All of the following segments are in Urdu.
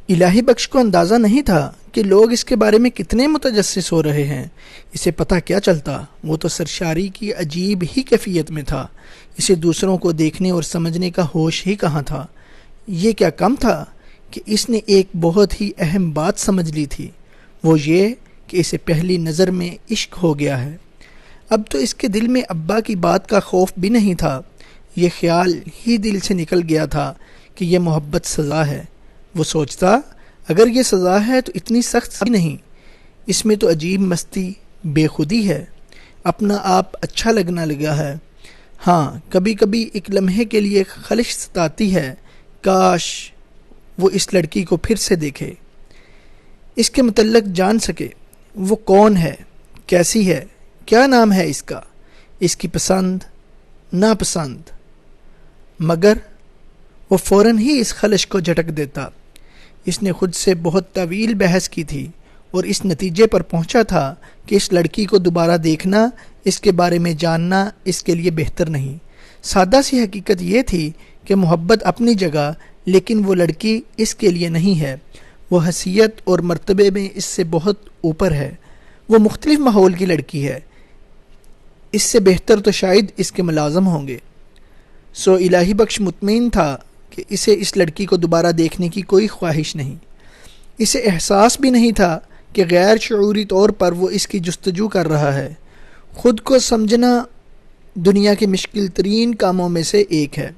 الہی بخش کو اندازہ نہیں تھا کہ لوگ اس کے بارے میں کتنے متجسس ہو رہے ہیں۔ اسے پتہ کیا چلتا؟ وہ تو سرشاری کی عجیب ہی کیفیت میں تھا۔ اسے دوسروں کو دیکھنے اور سمجھنے کا ہوش ہی کہاں تھا۔ یہ کیا کم تھا کہ اس نے ایک بہت ہی اہم بات سمجھ لی تھی، وہ یہ کہ اسے پہلی نظر میں عشق ہو گیا ہے۔ اب تو اس کے دل میں ابا کی بات کا خوف بھی نہیں تھا۔ یہ خیال ہی دل سے نکل گیا تھا کہ یہ محبت سزا ہے۔ وہ سوچتا، اگر یہ سزا ہے تو اتنی سخت نہیں، اس میں تو عجیب مستی، بے خودی ہے، اپنا آپ اچھا لگنا لگا ہے۔ ہاں، کبھی کبھی ایک لمحے کے لیے خلش ستاتی ہے، کاش وہ اس لڑکی کو پھر سے دیکھے، اس کے متعلق جان سکے، وہ کون ہے، کیسی ہے، کیا نام ہے اس کا، اس کی پسند ناپسند۔ مگر وہ فوراً ہی اس خلش کو جھٹک دیتا۔ اس نے خود سے بہت طویل بحث کی تھی اور اس نتیجے پر پہنچا تھا کہ اس لڑکی کو دوبارہ دیکھنا، اس کے بارے میں جاننا اس کے لیے بہتر نہیں۔ سادہ سی حقیقت یہ تھی کہ محبت اپنی جگہ، لیکن وہ لڑکی اس کے لیے نہیں ہے۔ وہ حیثیت اور مرتبے میں اس سے بہت اوپر ہے۔ وہ مختلف ماحول کی لڑکی ہے، اس سے بہتر تو شاید اس کے ملازم ہوں گے۔ سو الہی بخش مطمئن تھا کہ اسے اس لڑکی کو دوبارہ دیکھنے کی کوئی خواہش نہیں۔ اسے احساس بھی نہیں تھا کہ غیر شعوری طور پر وہ اس کی جستجو کر رہا ہے۔ خود کو سمجھنا دنیا کے مشکل ترین کاموں میں سے ایک ہے۔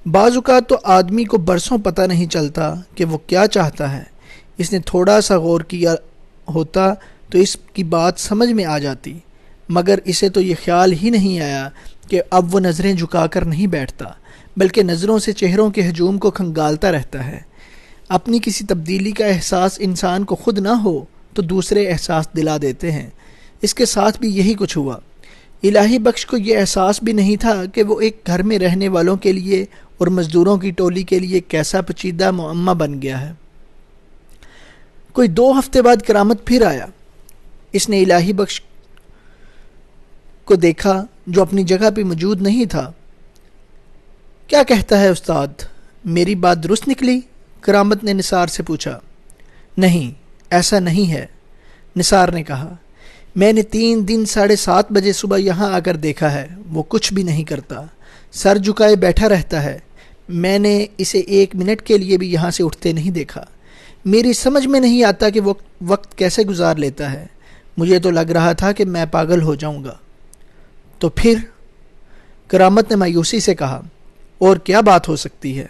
بعض اوقات تو آدمی کو برسوں پتہ نہیں چلتا کہ وہ کیا چاہتا ہے۔ اس نے تھوڑا سا غور کیا ہوتا تو اس کی بات سمجھ میں آ جاتی، مگر اسے تو یہ خیال ہی نہیں آیا کہ اب وہ نظریں جھکا کر نہیں بیٹھتا، بلکہ نظروں سے چہروں کے ہجوم کو کھنگالتا رہتا ہے۔ اپنی کسی تبدیلی کا احساس انسان کو خود نہ ہو تو دوسرے احساس دلا دیتے ہیں۔ اس کے ساتھ بھی یہی کچھ ہوا۔ الہی بخش کو یہ احساس بھی نہیں تھا کہ وہ ایک گھر میں رہنے والوں کے لیے اور مزدوروں کی ٹولی کے لیے کیسا پیچیدہ معمہ بن گیا ہے۔ کوئی 2 ہفتے بعد کرامت پھر آیا۔ اس نے الہی بخش کو دیکھا جو اپنی جگہ پہ موجود نہیں تھا۔ کیا کہتا ہے استاد، میری بات درست نکلی؟ کرامت نے نثار سے پوچھا۔ نہیں، ایسا نہیں ہے، نثار نے کہا۔ میں نے 3 دن 7:30 بجے صبح یہاں آ کر دیکھا ہے، وہ کچھ بھی نہیں کرتا، سر جھکائے بیٹھا رہتا ہے۔ میں نے اسے 1 منٹ کے لیے بھی یہاں سے اٹھتے نہیں دیکھا۔ میری سمجھ میں نہیں آتا کہ وہ وقت کیسے گزار لیتا ہے۔ مجھے تو لگ رہا تھا کہ میں پاگل ہو جاؤں گا۔ تو پھر؟ کرامت نے مایوسی سے کہا۔ اور کیا بات ہو سکتی ہے؟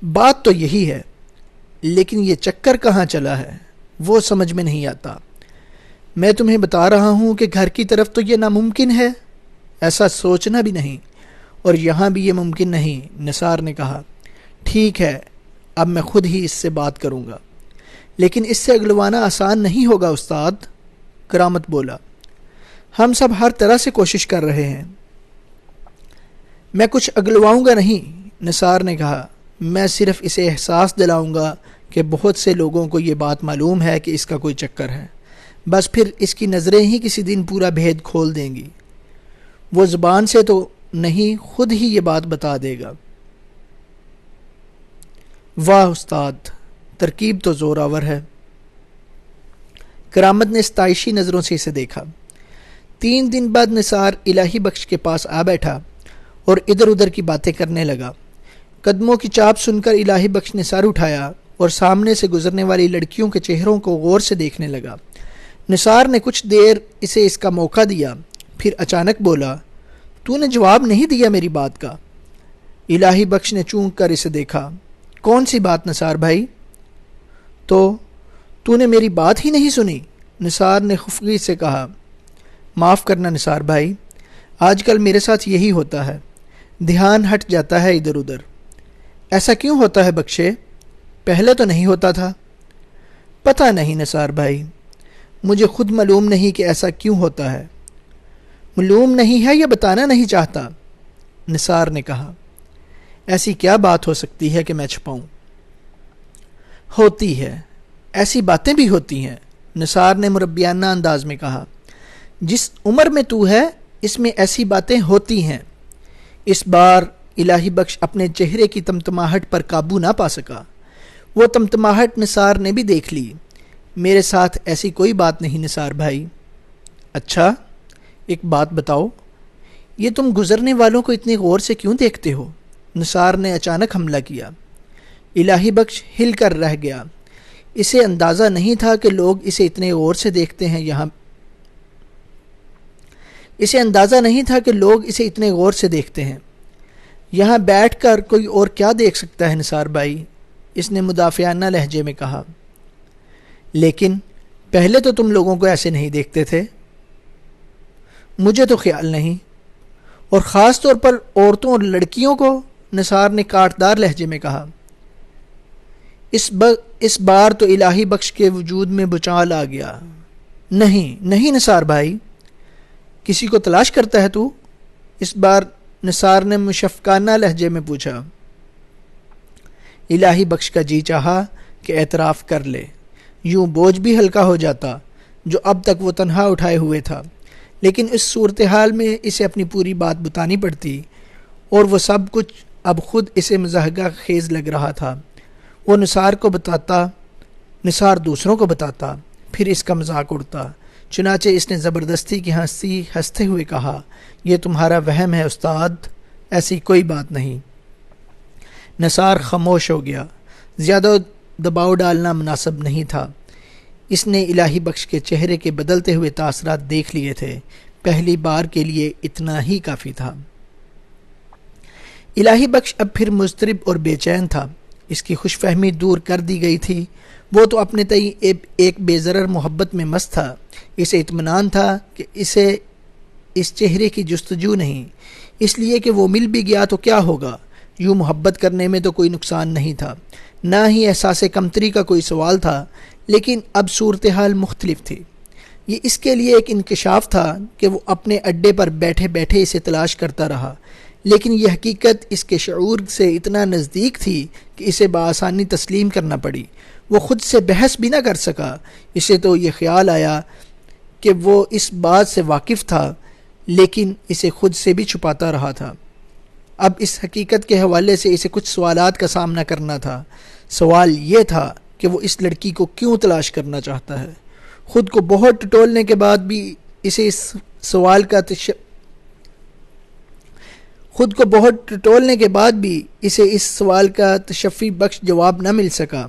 بات تو یہی ہے، لیکن یہ چکر کہاں چلا ہے وہ سمجھ میں نہیں آتا۔ میں تمہیں بتا رہا ہوں کہ گھر کی طرف تو یہ ناممکن ہے، ایسا سوچنا بھی نہیں، اور یہاں بھی یہ ممکن نہیں، نثار نے کہا۔ ٹھیک ہے، اب میں خود ہی اس سے بات کروں گا، لیکن اس سے اگلوانا آسان نہیں ہوگا استاد، کرامت بولا۔ ہم سب ہر طرح سے کوشش کر رہے ہیں۔ میں کچھ اگلواؤں گا نہیں، نثار نے کہا، میں صرف اسے احساس دلاؤں گا کہ بہت سے لوگوں کو یہ بات معلوم ہے کہ اس کا کوئی چکر ہے، بس پھر اس کی نظریں ہی کسی دن پورا بھید کھول دیں گی۔ وہ زبان سے تو نہیں، خود ہی یہ بات بتا دے گا۔ واہ استاد، ترکیب تو زور آور ہے۔ کرامت نے ستائشی نظروں سے اسے دیکھا۔ 3 دن بعد نثار الہی بخش کے پاس آ بیٹھا اور ادھر ادھر کی باتیں کرنے لگا۔ قدموں کی چاپ سن کر الہی بخش نے سر اٹھایا اور سامنے سے گزرنے والی لڑکیوں کے چہروں کو غور سے دیکھنے لگا۔ نثار نے کچھ دیر اسے اس کا موقع دیا، پھر اچانک بولا، تو نے جواب نہیں دیا میری بات کا۔ الہی بخش نے چونک کر اسے دیکھا۔ کون سی بات نثار بھائی؟ تو نے میری بات ہی نہیں سنی، نثار نے خفگی سے کہا۔ معاف کرنا نثار بھائی، آج کل میرے ساتھ یہی ہوتا ہے، دھیان ہٹ جاتا ہے ادھر ادھر۔ ایسا کیوں ہوتا ہے بخشے؟ پہلے تو نہیں ہوتا تھا۔ پتہ نہیں نثار بھائی، مجھے خود معلوم نہیں کہ ایسا کیوں ہوتا ہے۔ معلوم نہیں ہے یا بتانا نہیں چاہتا، نثار نے کہا۔ ایسی کیا بات ہو سکتی ہے کہ میں چھپاؤں؟ ہوتی ہے، ایسی باتیں بھی ہوتی ہیں، نثار نے مربیانہ انداز میں کہا۔ جس عمر میں تو ہے اس میں ایسی باتیں ہوتی ہیں۔ اس بار الہی بخش اپنے چہرے کی تمتماہٹ پر قابو نہ پا سکا۔ وہ تمتماہٹ نثار نے بھی دیکھ لی۔ میرے ساتھ ایسی کوئی بات نہیں نثار بھائی۔ اچھا، ایک بات بتاؤ، یہ تم گزرنے والوں کو اتنے غور سے کیوں دیکھتے ہو؟ نثار نے اچانک حملہ کیا۔ الہی بخش ہل کر رہ گیا۔ اسے اندازہ نہیں تھا کہ لوگ اسے اتنے غور سے دیکھتے ہیں۔ یہاں بیٹھ کر کوئی اور کیا دیکھ سکتا ہے نثار بھائی؟ اس نے مدافعانہ لہجے میں کہا۔ لیکن پہلے تو تم لوگوں کو ایسے نہیں دیکھتے تھے۔ مجھے تو خیال نہیں، اور خاص طور پر عورتوں اور لڑکیوں کو، نثار نے کاٹدار لہجے میں کہا۔ اس بار تو الہی بخش کے وجود میں بچال آ گیا۔ نہیں نثار بھائی، کسی کو تلاش کرتا ہے تو؟ اس بار نثار نے مشفقانہ لہجے میں پوچھا۔ الہی بخش کا جی چاہا کہ اعتراف کر لے، یوں بوجھ بھی ہلکا ہو جاتا جو اب تک وہ تنہا اٹھائے ہوئے تھا، لیکن اس صورتحال میں اسے اپنی پوری بات بتانی پڑتی، اور وہ سب کچھ اب خود اسے مضحکہ خیز لگ رہا تھا۔ وہ نثار کو بتاتا، نثار دوسروں کو بتاتا، پھر اس کا مذاق اڑتا۔ چنانچہ اس نے زبردستی کی ہنستے ہوئے کہا، یہ تمہارا وہم ہے استاد، ایسی کوئی بات نہیں۔ نثار خاموش ہو گیا۔ زیادہ دباؤ ڈالنا مناسب نہیں تھا۔ اس نے الہی بخش کے چہرے کے بدلتے ہوئے تاثرات دیکھ لیے تھے۔ پہلی بار کے لیے اتنا ہی کافی تھا۔ الہی بخش اب پھر مضطرب اور بے چین تھا۔ اس کی خوش فہمی دور کر دی گئی تھی۔ وہ تو اپنے تئیں ایک بے ضرر محبت میں مست تھا۔ اسے اطمینان تھا کہ اسے اس چہرے کی جستجو نہیں، اس لیے کہ وہ مل بھی گیا تو کیا ہوگا۔ یوں محبت کرنے میں تو کوئی نقصان نہیں تھا، نہ ہی احساس کمتری کا کوئی سوال تھا، لیکن اب صورتحال مختلف تھی۔ یہ اس کے لیے ایک انکشاف تھا کہ وہ اپنے اڈے پر بیٹھے بیٹھے اسے تلاش کرتا رہا، لیکن یہ حقیقت اس کے شعور سے اتنا نزدیک تھی کہ اسے بآسانی تسلیم کرنا پڑی۔ وہ خود سے بحث بھی نہ کر سکا۔ اسے تو یہ خیال آیا کہ وہ اس بات سے واقف تھا، لیکن اسے خود سے بھی چھپاتا رہا تھا۔ اب اس حقیقت کے حوالے سے اسے کچھ سوالات کا سامنا کرنا تھا۔ سوال یہ تھا کہ وہ اس لڑکی کو کیوں تلاش کرنا چاہتا ہے۔ خود کو بہت ٹٹولنے کے بعد بھی اسے اس سوال کا تشفی بخش جواب نہ مل سکا۔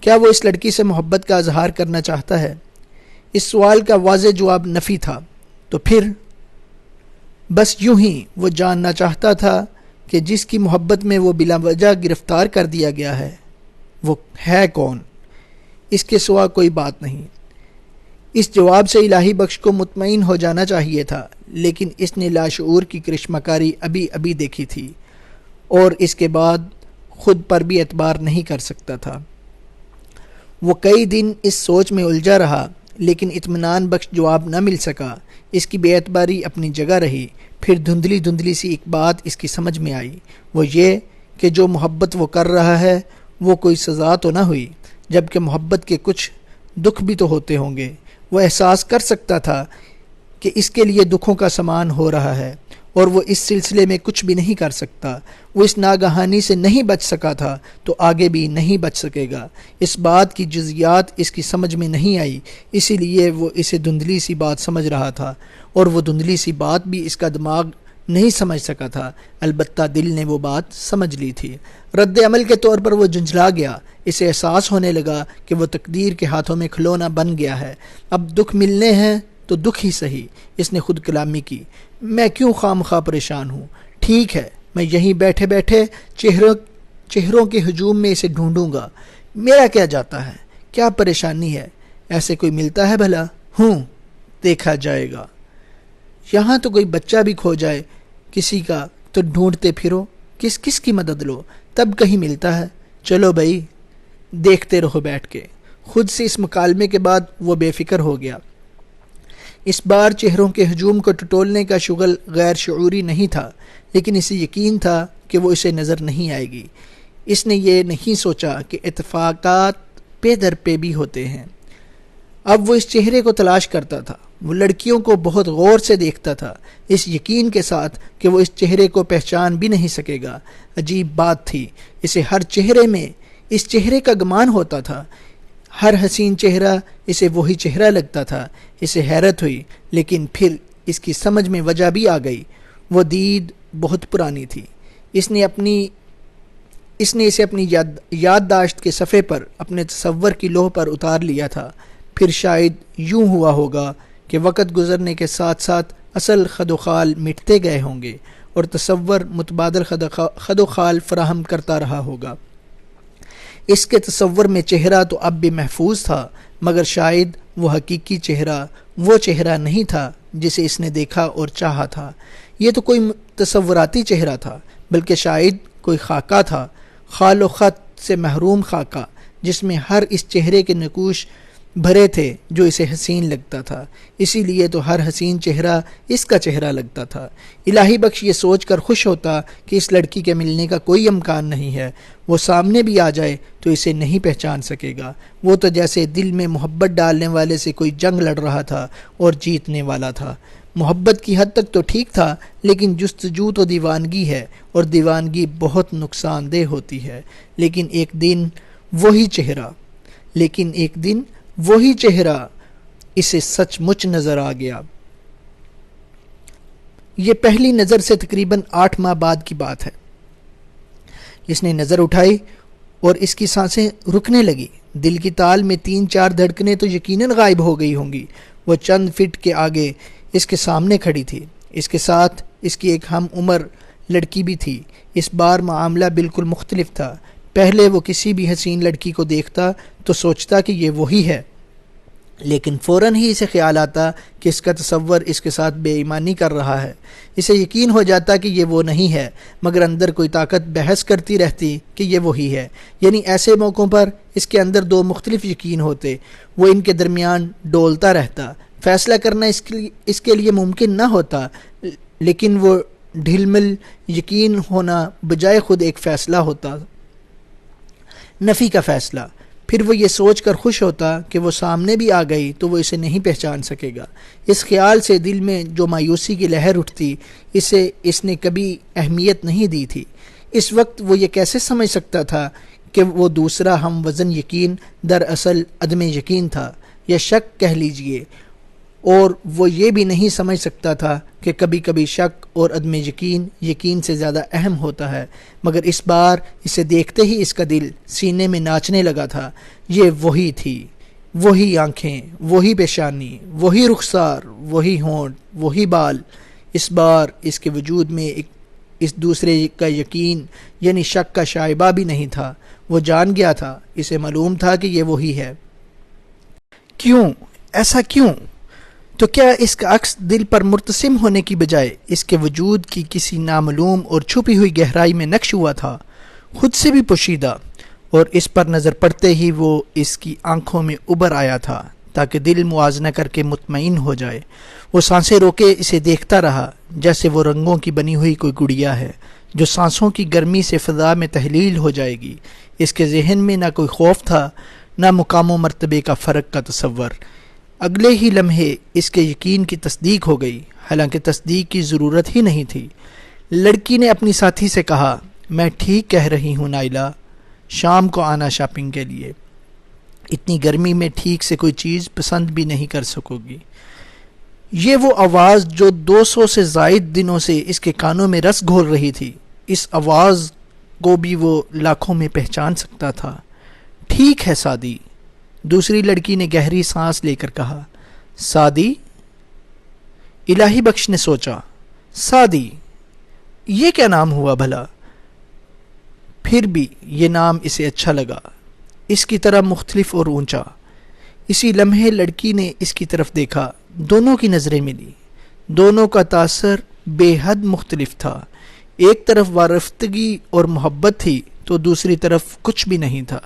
کیا وہ اس لڑکی سے محبت کا اظہار کرنا چاہتا ہے؟ اس سوال کا واضح جواب نفی تھا۔ تو پھر بس یوں ہی وہ جاننا چاہتا تھا کہ جس کی محبت میں وہ بلا وجہ گرفتار کر دیا گیا ہے وہ ہے کون؟ اس کے سوا کوئی بات نہیں۔ اس جواب سے الہی بخش کو مطمئن ہو جانا چاہیے تھا، لیکن اس نے لاشعور کی کرشمہ کاری ابھی دیکھی تھی، اور اس کے بعد خود پر بھی اعتبار نہیں کر سکتا تھا۔ وہ کئی دن اس سوچ میں الجھا رہا، لیکن اطمینان بخش جواب نہ مل سکا۔ اس کی بے اعتباری اپنی جگہ رہی۔ پھر دھندلی سی ایک بات اس کی سمجھ میں آئی، وہ یہ کہ جو محبت وہ کر رہا ہے وہ کوئی سزا تو نہ ہوئی، جبکہ محبت کے کچھ دکھ بھی تو ہوتے ہوں گے۔ وہ احساس کر سکتا تھا کہ اس کے لیے دکھوں کا سامان ہو رہا ہے، اور وہ اس سلسلے میں کچھ بھی نہیں کر سکتا۔ وہ اس ناگہانی سے نہیں بچ سکا تھا تو آگے بھی نہیں بچ سکے گا۔ اس بات کی جزیات اس کی سمجھ میں نہیں آئی، اسی لیے وہ اسے دھندلی سی بات سمجھ رہا تھا، اور وہ دھندلی سی بات بھی اس کا دماغ نہیں سمجھ سکا تھا۔ البتہ دل نے وہ بات سمجھ لی تھی۔ رد عمل کے طور پر وہ جھنجھلا گیا۔ اسے احساس ہونے لگا کہ وہ تقدیر کے ہاتھوں میں کھلونا بن گیا ہے۔ اب دکھ ملنے ہیں تو دکھ ہی سہی۔ اس نے خود کلامی کی۔ میں کیوں خواہ پریشان ہوں؟ ٹھیک ہے، میں یہیں بیٹھے بیٹھے چہروں کے ہجوم میں اسے ڈھونڈوں گا۔ میرا کیا جاتا ہے؟ کیا پریشانی ہے؟ ایسے کوئی ملتا ہے بھلا؟ دیکھا جائے گا۔ یہاں تو کوئی بچہ بھی کھو جائے کسی کا تو ڈھونڈتے پھرو، کس کی مدد لو، تب کہیں ملتا ہے۔ چلو بھائی، دیکھتے رہو بیٹھ کے۔ خود سے اس مکالمے کے بعد وہ بے فکر ہو گیا۔ اس بار چہروں کے ہجوم کو ٹٹولنے کا شغل غیر شعوری نہیں تھا، لیکن اسے یقین تھا کہ وہ اسے نظر نہیں آئے گی۔ اس نے یہ نہیں سوچا کہ اتفاقات پے در پے بھی ہوتے ہیں۔ اب وہ اس چہرے کو تلاش کرتا تھا۔ وہ لڑکیوں کو بہت غور سے دیکھتا تھا، اس یقین کے ساتھ کہ وہ اس چہرے کو پہچان بھی نہیں سکے گا۔ عجیب بات تھی، اسے ہر چہرے میں اس چہرے کا گمان ہوتا تھا، ہر حسین چہرہ اسے وہی چہرہ لگتا تھا۔ اسے حیرت ہوئی، لیکن پھر اس کی سمجھ میں وجہ بھی آ گئی۔ وہ دید بہت پرانی تھی، اس نے اسے اپنی یادداشت کے صفحے پر اپنے تصور کی لوح پر اتار لیا تھا۔ پھر شاید یوں ہوا ہوگا کہ وقت گزرنے کے ساتھ ساتھ اصل خد و خال مٹتے گئے ہوں گے اور تصور متبادل خد و خال فراہم کرتا رہا ہوگا۔ اس کے تصور میں چہرہ تو اب بھی محفوظ تھا، مگر شاید وہ حقیقی چہرہ وہ چہرہ نہیں تھا جسے اس نے دیکھا اور چاہا تھا۔ یہ تو کوئی تصوراتی چہرہ تھا، بلکہ شاید کوئی خاکہ تھا، خال و خط سے محروم خاکہ، جس میں ہر اس چہرے کے نقوش بھرے تھے جو اسے حسین لگتا تھا۔ اسی لیے تو ہر حسین چہرہ اس کا چہرہ لگتا تھا۔ الہی بخش یہ سوچ کر خوش ہوتا کہ اس لڑکی کے ملنے کا کوئی امکان نہیں ہے، وہ سامنے بھی آ جائے تو اسے نہیں پہچان سکے گا۔ وہ تو جیسے دل میں محبت ڈالنے والے سے کوئی جنگ لڑ رہا تھا اور جیتنے والا تھا۔ محبت کی حد تک تو ٹھیک تھا، لیکن جستجو تو دیوانگی ہے، اور دیوانگی بہت نقصان دہ ہوتی ہے۔ لیکن ایک دن وہی چہرہ اسے سچ مچ نظر آ گیا۔ یہ پہلی نظر سے تقریباً 8 ماہ بعد کی بات ہے۔ اس نے نظر اٹھائی اور اس کی سانسیں رکنے لگی۔ دل کی تال میں 3-4 دھڑکنیں تو یقیناً غائب ہو گئی ہوں گی۔ وہ چند فٹ کے آگے اس کے سامنے کھڑی تھی۔ اس کے ساتھ اس کی ایک ہم عمر لڑکی بھی تھی۔ اس بار معاملہ بالکل مختلف تھا۔ پہلے وہ کسی بھی حسین لڑکی کو دیکھتا تو سوچتا کہ یہ وہی ہے، لیکن فوراً ہی اسے خیال آتا کہ اس کا تصور اس کے ساتھ بے ایمانی کر رہا ہے۔ اسے یقین ہو جاتا کہ یہ وہ نہیں ہے، مگر اندر کوئی طاقت بحث کرتی رہتی کہ یہ وہی ہے۔ یعنی ایسے موقعوں پر اس کے اندر 2 مختلف یقین ہوتے، وہ ان کے درمیان ڈولتا رہتا۔ فیصلہ کرنا اس کے لیے ممکن نہ ہوتا، لیکن وہ ڈھلمل یقین ہونا بجائے خود ایک فیصلہ ہوتا، نفی کا فیصلہ۔ پھر وہ یہ سوچ کر خوش ہوتا کہ وہ سامنے بھی آ گئی تو وہ اسے نہیں پہچان سکے گا۔ اس خیال سے دل میں جو مایوسی کی لہر اٹھتی، اسے اس نے کبھی اہمیت نہیں دی تھی۔ اس وقت وہ یہ کیسے سمجھ سکتا تھا کہ وہ دوسرا ہم وزن یقین دراصل عدم یقین تھا، یا شک کہہ لیجئے، اور وہ یہ بھی نہیں سمجھ سکتا تھا کہ کبھی کبھی شک اور عدم یقین سے زیادہ اہم ہوتا ہے۔ مگر اس بار اسے دیکھتے ہی اس کا دل سینے میں ناچنے لگا تھا۔ یہ وہی تھی، وہی آنکھیں، وہی پیشانی، وہی رخسار، وہی ہونٹ، وہی بال۔ اس بار اس کے وجود میں اس دوسرے کا یقین یعنی شک کا شائبہ بھی نہیں تھا۔ وہ جان گیا تھا، اسے معلوم تھا کہ یہ وہی ہے۔ کیوں؟ ایسا کیوں؟ تو کیا اس کا عکس دل پر مرتسم ہونے کی بجائے اس کے وجود کی کسی نامعلوم اور چھپی ہوئی گہرائی میں نقش ہوا تھا، خود سے بھی پوشیدہ، اور اس پر نظر پڑتے ہی وہ اس کی آنکھوں میں ابھر آیا تھا تاکہ دل موازنہ کر کے مطمئن ہو جائے۔ وہ سانسیں روکے اسے دیکھتا رہا، جیسے وہ رنگوں کی بنی ہوئی کوئی گڑیا ہے جو سانسوں کی گرمی سے فضا میں تحلیل ہو جائے گی۔ اس کے ذہن میں نہ کوئی خوف تھا، نہ مقام و مرتبے کا فرق کا تصور۔ اگلے ہی لمحے اس کے یقین کی تصدیق ہو گئی، حالانکہ تصدیق کی ضرورت ہی نہیں تھی۔ لڑکی نے اپنی ساتھی سے کہا، میں ٹھیک کہہ رہی ہوں نائلہ، شام کو آنا شاپنگ کے لیے۔ اتنی گرمی میں ٹھیک سے کوئی چیز پسند بھی نہیں کر سکو گی۔ یہ وہ آواز جو 200 سے زائد دنوں سے اس کے کانوں میں رس گھول رہی تھی، اس آواز کو بھی وہ لاکھوں میں پہچان سکتا تھا۔ ٹھیک ہے سعدی، دوسری لڑکی نے گہری سانس لے کر کہا۔ سعدی؟ الہی بخش نے سوچا، سعدی یہ کیا نام ہوا بھلا؟ پھر بھی یہ نام اسے اچھا لگا، اس کی طرح مختلف اور اونچا۔ اسی لمحے لڑکی نے اس کی طرف دیکھا، دونوں کی نظریں ملی۔ دونوں کا تاثر بے حد مختلف تھا۔ ایک طرف وارفتگی اور محبت تھی تو دوسری طرف کچھ بھی نہیں تھا۔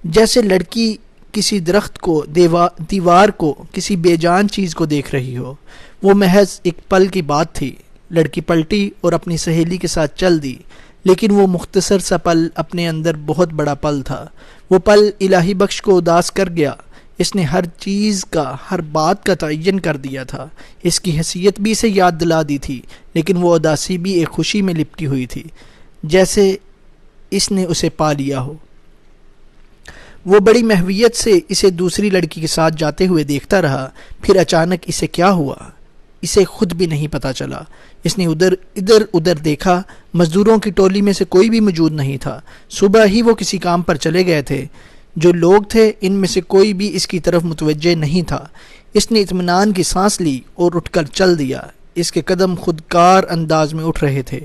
جیسے لڑکی کسی درخت کو، دیوار کو، کسی بے جان چیز کو دیکھ رہی ہو۔ وہ محض ایک پل کی بات تھی۔ لڑکی پلٹی اور اپنی سہیلی کے ساتھ چل دی، لیکن وہ مختصر سا پل اپنے اندر بہت بڑا پل تھا۔ وہ پل الہی بخش کو اداس کر گیا۔ اس نے ہر چیز کا، ہر بات کا تعین کر دیا تھا۔ اس کی حیثیت بھی اسے یاد دلا دی تھی، لیکن وہ اداسی بھی ایک خوشی میں لپٹی ہوئی تھی، جیسے اس نے اسے پا لیا ہو۔ وہ بڑی محویت سے اسے دوسری لڑکی کے ساتھ جاتے ہوئے دیکھتا رہا، پھر اچانک اسے کیا ہوا اسے خود بھی نہیں پتا چلا۔ اس نے ادھر ادھر دیکھا، مزدوروں کی ٹولی میں سے کوئی بھی موجود نہیں تھا۔ صبح ہی وہ کسی کام پر چلے گئے تھے۔ جو لوگ تھے ان میں سے کوئی بھی اس کی طرف متوجہ نہیں تھا۔ اس نے اطمینان کی سانس لی اور اٹھ کر چل دیا۔ اس کے قدم خودکار انداز میں اٹھ رہے تھے۔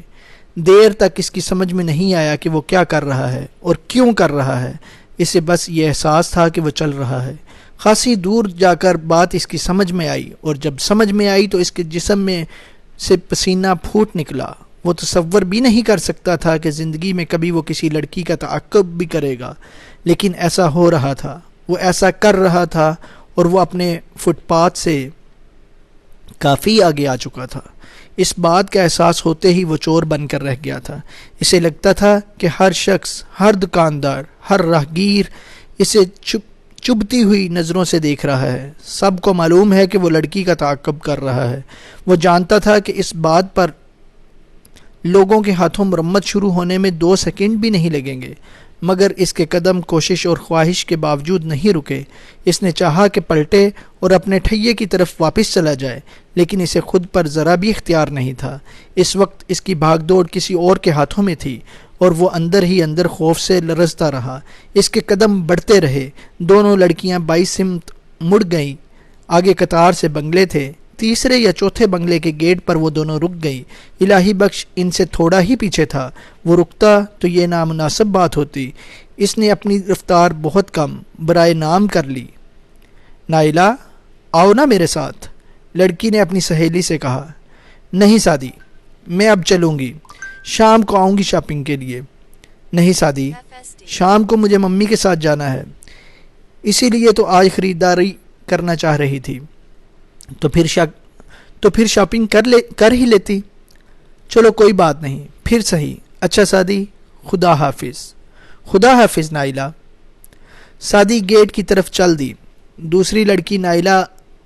دیر تک اس کی سمجھ میں نہیں آیا کہ وہ کیا کر رہا ہے اور کیوں کر رہا ہے۔ اسے بس یہ احساس تھا کہ وہ چل رہا ہے۔ خاصی دور جا کر بات اس کی سمجھ میں آئی، اور جب سمجھ میں آئی تو اس کے جسم میں سے پسینہ پھوٹ نکلا۔ وہ تصور بھی نہیں کر سکتا تھا کہ زندگی میں کبھی وہ کسی لڑکی کا تعاقب بھی کرے گا، لیکن ایسا ہو رہا تھا، وہ ایسا کر رہا تھا، اور وہ اپنے فٹ پاتھ سے کافی آگے آ چکا تھا۔ اس بات کا احساس ہوتے ہی وہ چور بن کر رہ گیا تھا۔ اسے لگتا تھا کہ ہر شخص، ہر دکاندار، ہر راہگیر اسے چبھتی ہوئی نظروں سے دیکھ رہا ہے۔ سب کو معلوم ہے کہ وہ لڑکی کا تعاقب کر رہا ہے۔ وہ جانتا تھا کہ اس بات پر لوگوں کے ہاتھوں مرمت شروع ہونے میں 2 سیکنڈ بھی نہیں لگیں گے، مگر اس کے قدم کوشش اور خواہش کے باوجود نہیں رکے۔ اس نے چاہا کہ پلٹے اور اپنے ٹھیے کی طرف واپس چلا جائے، لیکن اسے خود پر ذرا بھی اختیار نہیں تھا۔ اس وقت اس کی بھاگ دوڑ کسی اور کے ہاتھوں میں تھی، اور وہ اندر ہی اندر خوف سے لرزتا رہا۔ اس کے قدم بڑھتے رہے۔ دونوں لڑکیاں بائی سمت مڑ گئیں۔ آگے قطار سے بنگلے تھے۔ تیسرے یا چوتھے بنگلے کے گیٹ پر وہ دونوں رک گئیں۔ الہی بخش ان سے تھوڑا ہی پیچھے تھا۔ وہ رکتا تو یہ نامناسب بات ہوتی۔ اس نے اپنی رفتار بہت کم برائے نام کر لی۔ نائلہ، آؤ نا میرے ساتھ، لڑکی نے اپنی سہیلی سے کہا۔ نہیں سعدی، میں اب چلوں گی، شام کو آؤں گی شاپنگ کے لیے۔ نہیں سعدی، شام کو مجھے ممی کے ساتھ جانا ہے، اسی لیے تو آج خریداری کرنا چاہ رہی تھی۔ تو پھر شاپنگ کر ہی لیتی۔ چلو کوئی بات نہیں، پھر صحیح۔ اچھا سعدی، خدا حافظ۔ خدا حافظ نائلہ۔ سعدی گیٹ کی طرف چل دی۔ دوسری لڑکی نائلہ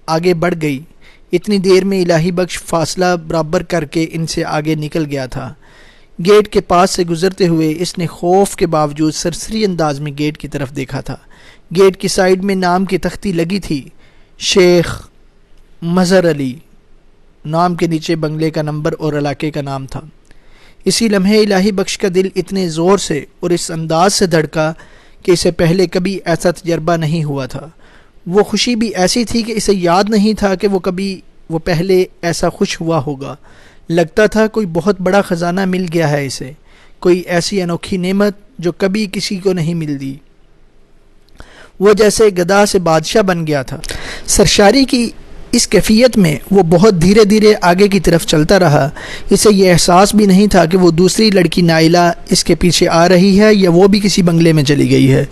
آگے بڑھ گئی۔ اتنی دیر میں الہی بخش فاصلہ برابر کر کے ان سے آگے نکل گیا تھا۔ گیٹ کے پاس سے گزرتے ہوئے اس نے خوف کے باوجود سرسری انداز میں گیٹ کی طرف دیکھا تھا۔ گیٹ کی سائیڈ میں نام کی تختی لگی تھی، شیخ مظہر علی نام کے نیچے بنگلے کا نمبر اور علاقے کا نام تھا۔ اسی لمحے الہی بخش کا دل اتنے زور سے اور اس انداز سے دھڑکا کہ اسے پہلے کبھی ایسا تجربہ نہیں ہوا تھا۔ وہ خوشی بھی ایسی تھی کہ اسے یاد نہیں تھا کہ وہ پہلے ایسا خوش ہوا ہوگا۔ لگتا تھا کوئی بہت بڑا خزانہ مل گیا ہے اسے، کوئی ایسی انوکھی نعمت جو کبھی کسی کو نہیں ملتی۔ وہ جیسے گدھا سے بادشاہ بن گیا تھا۔ سرشاری کی اس کیفیت میں وہ بہت دھیرے دھیرے آگے کی طرف چلتا رہا۔ اسے یہ احساس بھی نہیں تھا کہ وہ دوسری لڑکی نائلہ اس کے پیچھے آ رہی ہے یا وہ بھی کسی بنگلے میں چلی گئی ہے،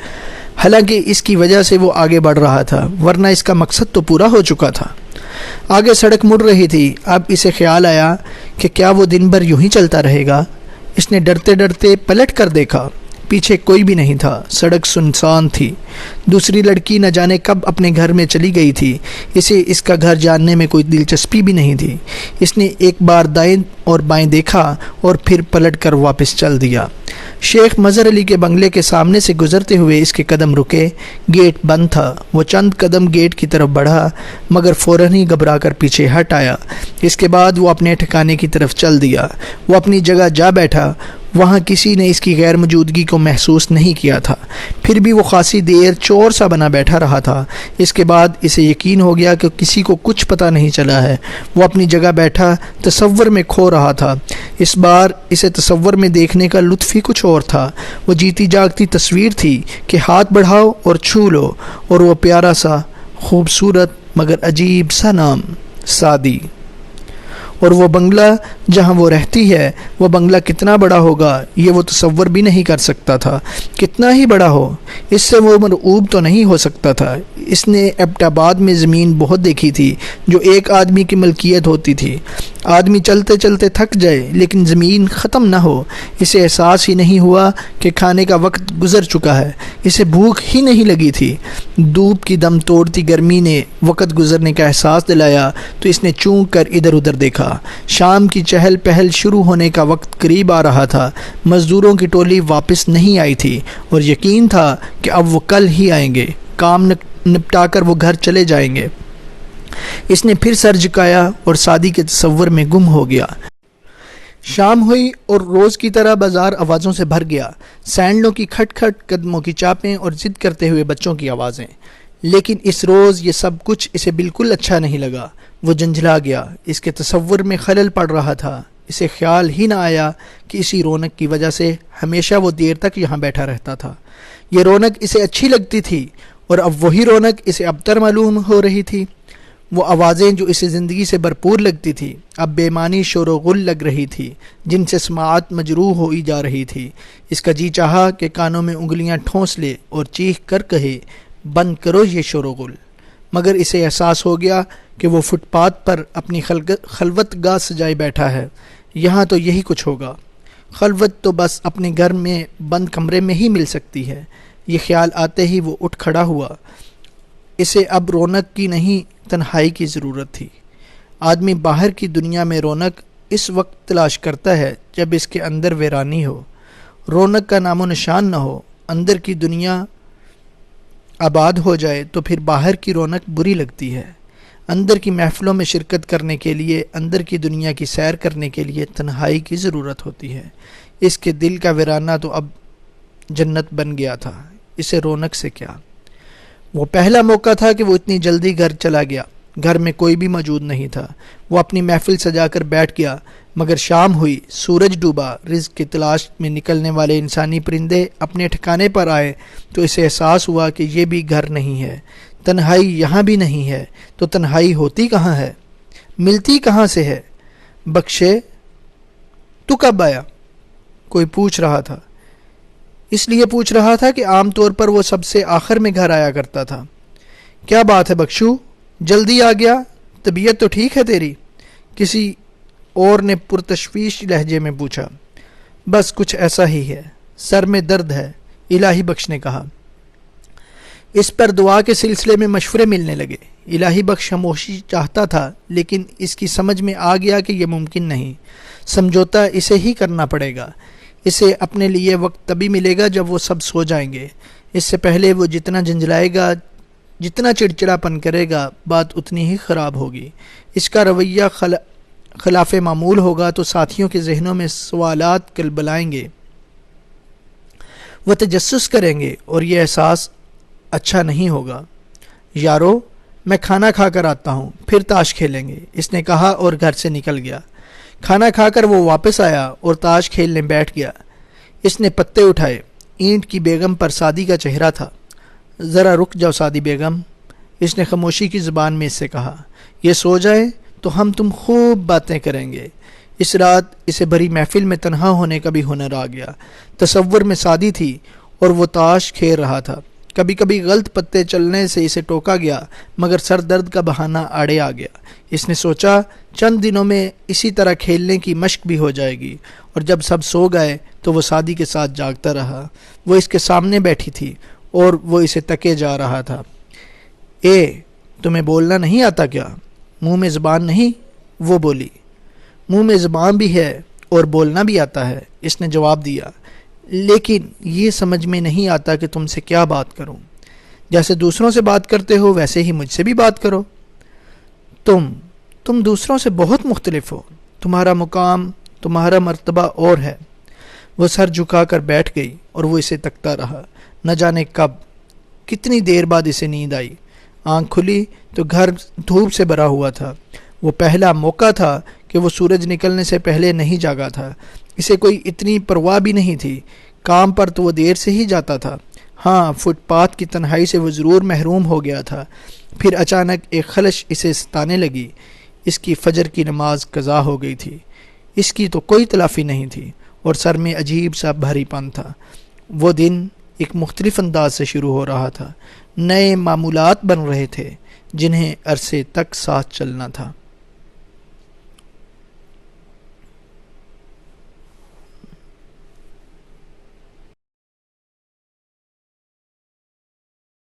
حالانکہ اس کی وجہ سے وہ آگے بڑھ رہا تھا، ورنہ اس کا مقصد تو پورا ہو چکا تھا۔ آگے سڑک مڑ رہی تھی۔ اب اسے خیال آیا کہ کیا وہ دن بھر یوں ہی چلتا رہے گا۔ اس نے ڈرتے ڈرتے پلٹ کر دیکھا، پیچھے کوئی بھی نہیں تھا، سڑک سنسان تھی۔ دوسری لڑکی نہ جانے کب اپنے گھر میں چلی گئی تھی۔ اسے اس کا گھر جاننے میں کوئی دلچسپی بھی نہیں تھی۔ اس نے ایک بار دائیں اور بائیں دیکھا اور پھر پلٹ کر واپس چل دیا۔ شیخ مظہر علی کے بنگلے کے سامنے سے گزرتے ہوئے اس کے قدم رکے۔ گیٹ بند تھا۔ وہ چند قدم گیٹ کی طرف بڑھا، مگر فوراً ہی گھبرا کر پیچھے ہٹ آیا۔ اس کے بعد وہ اپنے ٹھکانے کی طرف چل دیا۔ وہ اپنی جگہ جا بیٹھا۔ وہاں کسی نے اس کی غیر موجودگی کو محسوس نہیں کیا تھا، پھر بھی وہ خاصی دیر چور سا بنا بیٹھا رہا تھا۔ اس کے بعد اسے یقین ہو گیا کہ کسی کو کچھ پتہ نہیں چلا ہے۔ وہ اپنی جگہ بیٹھا تصور میں کھو رہا تھا۔ اس بار اسے تصور میں دیکھنے کا لطف ہی کچھ اور تھا۔ وہ جیتی جاگتی تصویر تھی کہ ہاتھ بڑھاؤ اور چھو لو، اور وہ پیارا سا، خوبصورت مگر عجیب سا نام، سعدی۔ اور وہ بنگلہ جہاں وہ رہتی ہے، وہ بنگلہ کتنا بڑا ہوگا یہ وہ تصور بھی نہیں کر سکتا تھا۔ کتنا ہی بڑا ہو، اس سے وہ مرعوب تو نہیں ہو سکتا تھا۔ اس نے ایبٹ آباد میں زمین بہت دیکھی تھی جو ایک آدمی کی ملکیت ہوتی تھی۔ آدمی چلتے چلتے تھک جائے لیکن زمین ختم نہ ہو، اسے احساس ہی نہیں ہوا کہ کھانے کا وقت گزر چکا ہے، اسے بھوک ہی نہیں لگی تھی۔ دھوپ کی دم توڑتی گرمی نے وقت گزرنے کا احساس دلایا تو اس نے چونک کر ادھر ادھر دیکھا۔ شام کی چہل پہل شروع ہونے کا وقت قریب آ رہا تھا۔ مزدوروں کی ٹولی واپس نہیں آئی تھی اور یقین تھا کہ اب وہ کل ہی آئیں گے، کام نپٹا کر وہ گھر چلے جائیں گے۔ اس نے پھر سر جھکایا اور سادی کے تصور میں گم ہو گیا۔ شام ہوئی اور روز کی طرح بازار آوازوں سے بھر گیا، سینڈلوں کی کھٹ کھٹ، قدموں کی چاپیں اور ضد کرتے ہوئے بچوں کی آوازیں۔ لیکن اس روز یہ سب کچھ اسے بالکل اچھا نہیں لگا۔ وہ جھنجھلا گیا، اس کے تصور میں خلل پڑ رہا تھا۔ اسے خیال ہی نہ آیا کہ اسی رونق کی وجہ سے ہمیشہ وہ دیر تک یہاں بیٹھا رہتا تھا۔ یہ رونق اسے اچھی لگتی تھی اور اب وہی رونق اسے ابتر معلوم ہو رہی تھی۔ وہ آوازیں جو اسے زندگی سے بھرپور لگتی تھی اب بے معنی شور و غل لگ رہی تھی، جن سے سماعت مجروح ہوئی جا رہی تھی۔ اس کا جی چاہا کہ کانوں میں انگلیاں ٹھونس لے اور چیخ کر کہے، بند کرو یہ شور و غل، مگر اسے احساس ہو گیا کہ وہ فٹ پاتھ پر اپنی خلوت گاہ سجائے بیٹھا ہے۔ یہاں تو یہی کچھ ہوگا، خلوت تو بس اپنے گھر میں بند کمرے میں ہی مل سکتی ہے۔ یہ خیال آتے ہی وہ اٹھ کھڑا ہوا۔ اسے اب رونق کی نہیں تنہائی کی ضرورت تھی۔ آدمی باہر کی دنیا میں رونق اس وقت تلاش کرتا ہے جب اس کے اندر ویرانی ہو، رونق کا نام و نشان نہ ہو، اندر کی دنیا آباد ہو جائے تو پھر باہر کی رونق بری لگتی ہے۔ اندر کی محفلوں میں شرکت کرنے کے لیے، اندر کی دنیا کی سیر کرنے کے لیے تنہائی کی ضرورت ہوتی ہے۔ اس کے دل کا ویرانہ تو اب جنت بن گیا تھا، اسے رونق سے کیا؟ وہ پہلا موقع تھا کہ وہ اتنی جلدی گھر چلا گیا۔ گھر میں کوئی بھی موجود نہیں تھا۔ وہ اپنی محفل سجا کر بیٹھ گیا، مگر شام ہوئی، سورج ڈوبا، رزق کی تلاش میں نکلنے والے انسانی پرندے اپنے ٹھکانے پر آئے تو اسے احساس ہوا کہ یہ بھی گھر نہیں ہے، تنہائی یہاں بھی نہیں ہے، تو تنہائی ہوتی کہاں ہے، ملتی کہاں سے ہے؟ بخشے، تو کب آیا؟ کوئی پوچھ رہا تھا۔ اس لیے پوچھ رہا تھا کہ عام طور پر وہ سب سے آخر میں گھر آیا کرتا تھا۔ کیا بات ہے بخشو، جلدی آ گیا؟ طبیعت تو ٹھیک ہے تیری؟ کسی اور نے پرتشویش لہجے میں پوچھا۔ بس کچھ ایسا ہی ہے، سر میں درد ہے، الہی بخش نے کہا۔ اس پر دعا کے سلسلے میں مشورے ملنے لگے۔ الہی بخش خاموشی چاہتا تھا لیکن اس کی سمجھ میں آ گیا کہ یہ ممکن نہیں، سمجھوتا اسے ہی کرنا پڑے گا۔ اسے اپنے لیے وقت تبھی ملے گا جب وہ سب سو جائیں گے۔ اس سے پہلے وہ جتنا جھنجھلائے گا، جتنا چڑچڑا پن کرے گا، بات اتنی ہی خراب ہوگی۔ اس کا رویہ خلاف معمول ہوگا تو ساتھیوں کے ذہنوں میں سوالات کلبلائیں گے، وہ تجسس کریں گے اور یہ احساس اچھا نہیں ہوگا۔ یارو، میں کھانا کھا کر آتا ہوں، پھر تاش کھیلیں گے، اس نے کہا اور گھر سے نکل گیا۔ کھانا کھا کر وہ واپس آیا اور تاش کھیلنے بیٹھ گیا۔ اس نے پتے اٹھائے۔ اینٹ کی بیگم پر سادی کا چہرہ تھا۔ ذرا رک جاؤ سادی بیگم، اس نے خاموشی کی زبان میں اس سے کہا۔ یہ سو جائے تو ہم تم خوب باتیں کریں گے۔ اس رات اسے بھری محفل میں تنہا ہونے کا بھی ہنر آ گیا۔ تصور میں سادی تھی اور وہ تاش کھیل رہا تھا۔ کبھی کبھی غلط پتے چلنے سے اسے ٹوکا گیا، مگر سر درد کا بہانہ آڑے آ گیا۔ اس نے سوچا چند دنوں میں اسی طرح کھیلنے کی مشق بھی ہو جائے گی، اور جب سب سو گئے تو وہ سادی کے ساتھ جاگتا رہا۔ وہ اس کے سامنے بیٹھی تھی اور وہ اسے تکے جا رہا تھا۔ اے، تمہیں بولنا نہیں آتا کیا؟ منہ میں زبان نہیں؟ وہ بولی۔ منہ میں زبان بھی ہے اور بولنا بھی آتا ہے، اس نے جواب دیا، لیکن یہ سمجھ میں نہیں آتا کہ تم سے کیا بات کروں۔ جیسے دوسروں سے بات کرتے ہو ویسے ہی مجھ سے بھی بات کرو۔ تم دوسروں سے بہت مختلف ہو، تمہارا مقام، تمہارا مرتبہ اور ہے۔ وہ سر جھکا کر بیٹھ گئی اور وہ اسے تکتا رہا۔ نہ جانے کب، کتنی دیر بعد اسے نیند آئی۔ آنکھ کھلی تو گھر دھوپ سے بھرا ہوا تھا۔ وہ پہلا موقع تھا کہ وہ سورج نکلنے سے پہلے نہیں جاگا تھا۔ اسے کوئی اتنی پرواہ بھی نہیں تھی۔ کام پر تو وہ دیر سے ہی جاتا تھا۔ ہاں، فٹ پاتھ کی تنہائی سے وہ ضرور محروم ہو گیا تھا۔ پھر اچانک ایک خلش اسے ستانے لگی۔ اس کی فجر کی نماز قضا ہو گئی تھی۔ اس کی تو کوئی تلافی نہیں تھی اور سر میں عجیب سا بھاری پن تھا۔ وہ دن ایک مختلف انداز سے شروع ہو رہا تھا۔ نئے معمولات بن رہے تھے جنہیں عرصے تک ساتھ چلنا تھا۔